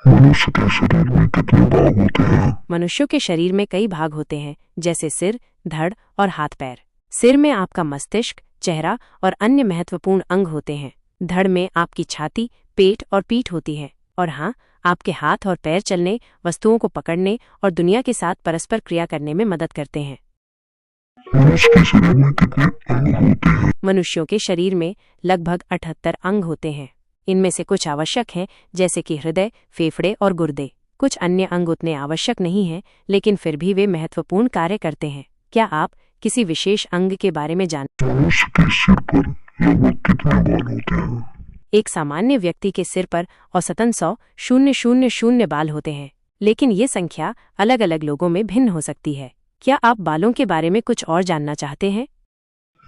मनुष्य के शरीर में कितने भाग होते हैं? मनुष्यों के शरीर में कई भाग होते हैं, जैसे सिर, धड़ और हाथ पैर। सिर में आपका मस्तिष्क, चेहरा और अन्य महत्वपूर्ण अंग होते हैं। धड़ में आपकी छाती, पेट और पीठ होती है। और हाँ, आपके हाथ और पैर चलने, वस्तुओं को पकड़ने और दुनिया के साथ परस्पर क्रिया करने में मदद करते हैं। मनुष्य के शरीर में कितने अंग होते हैं? मनुष्यों के शरीर में लगभग 78 अंग होते हैं। इनमें से कुछ आवश्यक हैं, जैसे कि हृदय, फेफड़े और गुर्दे। कुछ अन्य अंग उतने आवश्यक नहीं हैं, लेकिन फिर भी वे महत्वपूर्ण कार्य करते हैं। क्या आप किसी विशेष अंग के बारे में जानते हैं? मनुष्य के सिर पर लगभग कितने बाल होते हैं? एक सामान्य व्यक्ति के सिर पर औसतन 100,000 बाल होते हैं, लेकिन ये संख्या अलग अलग लोगों में भिन्न हो सकती है। क्या आप बालों के बारे में कुछ और जानना चाहते हैं?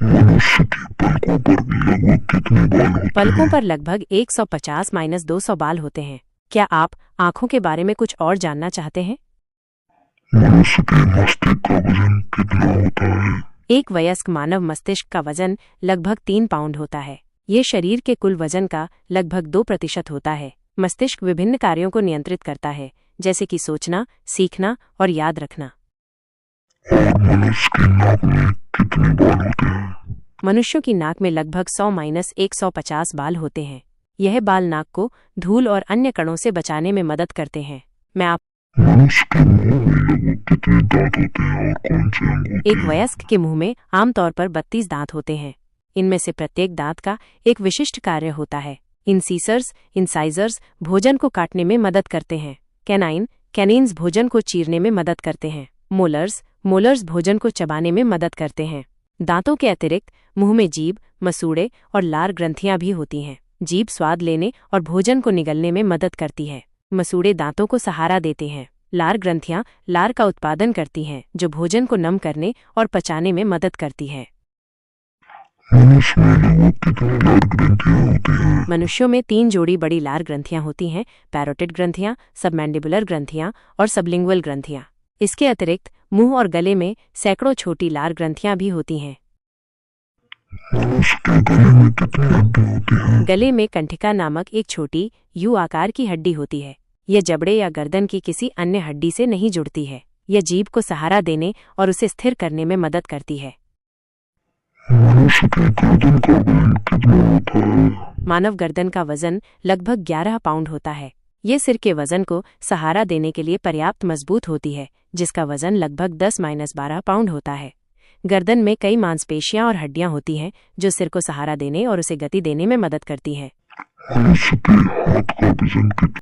मनुष्य के पलकों पर लगभग कितने बाल होते हैं? पलकों पर लगभग 150-200 बाल होते हैं। क्या आप आँखों के बारे में कुछ और जानना चाहते हैं? मनुष्य के मस्तिष्क का वजन कितना होता है? एक वयस्क मानव मस्तिष्क का वजन लगभग 3 पाउंड होता है। ये शरीर के कुल वजन का लगभग 2% होता है। मस्तिष्क विभिन्न कार्यों को नियंत्रित करता है, जैसे कि सोचना, सीखना और याद रखना। और मनुष्य के नाक में कितने बाल होते हैं? मनुष्यों की नाक में लगभग 100-150 बाल होते हैं। यह बाल नाक को धूल और अन्य कणों से बचाने में मदद करते हैं। मनुष्य के मुंह में लगभग कितने दांत होते हैं और कौन से अंग होते एक हैं? वयस्क के मुंह में आमतौर पर 32 दांत होते हैं। इनमें से प्रत्येक दांत का एक विशिष्ट कार्य होता है। इंसाइजर्स भोजन को काटने में मदद करते हैं। कैनिन्स भोजन को चीरने में मदद करते हैं। मोलर्स भोजन को चबाने में मदद करते हैं। दांतों के अतिरिक्त मुंह में जीभ, मसूड़े और लार ग्रंथियां भी होती हैं। जीभ स्वाद लेने और भोजन को निगलने में मदद करती है। मसूड़े दांतों को सहारा देते हैं। लार ग्रंथियां लार का उत्पादन करती हैं, जो भोजन को नम करने और पचाने में मदद करती है। मनुष्य में लगभग कितने लार ग्रंथियां होती हैं? मनुष्यों में 3 जोड़ी बड़ी लार ग्रंथियां होती हैं, पैरोटिड ग्रंथियां, सबमैंडिबुलर ग्रंथियां और सबलिंगुअल ग्रंथियां। इसके अतिरिक्त मुंह और गले में सैकड़ों छोटी लार ग्रंथियां भी होती हैं। मनुष्य के गले में कितनी हड्डी होती हैं? गले में कंठिका नामक एक छोटी यू आकार की हड्डी होती है। यह जबड़े या गर्दन की किसी अन्य हड्डी से नहीं जुड़ती है। यह जीभ को सहारा देने और उसे स्थिर करने में मदद करती है। मनुष्य के गर्दन का वजन कितना होता है? मानव गर्दन का वजन लगभग 11 पाउंड होता है। ये सिर के वजन को सहारा देने के लिए पर्याप्त मजबूत होती है, जिसका वजन लगभग 10-12 पाउंड होता है। गर्दन में कई मांसपेशियां और हड्डियां होती हैं, जो सिर को सहारा देने और उसे गति देने में मदद करती हैं। मनुष्य के हाथ का वजन कितना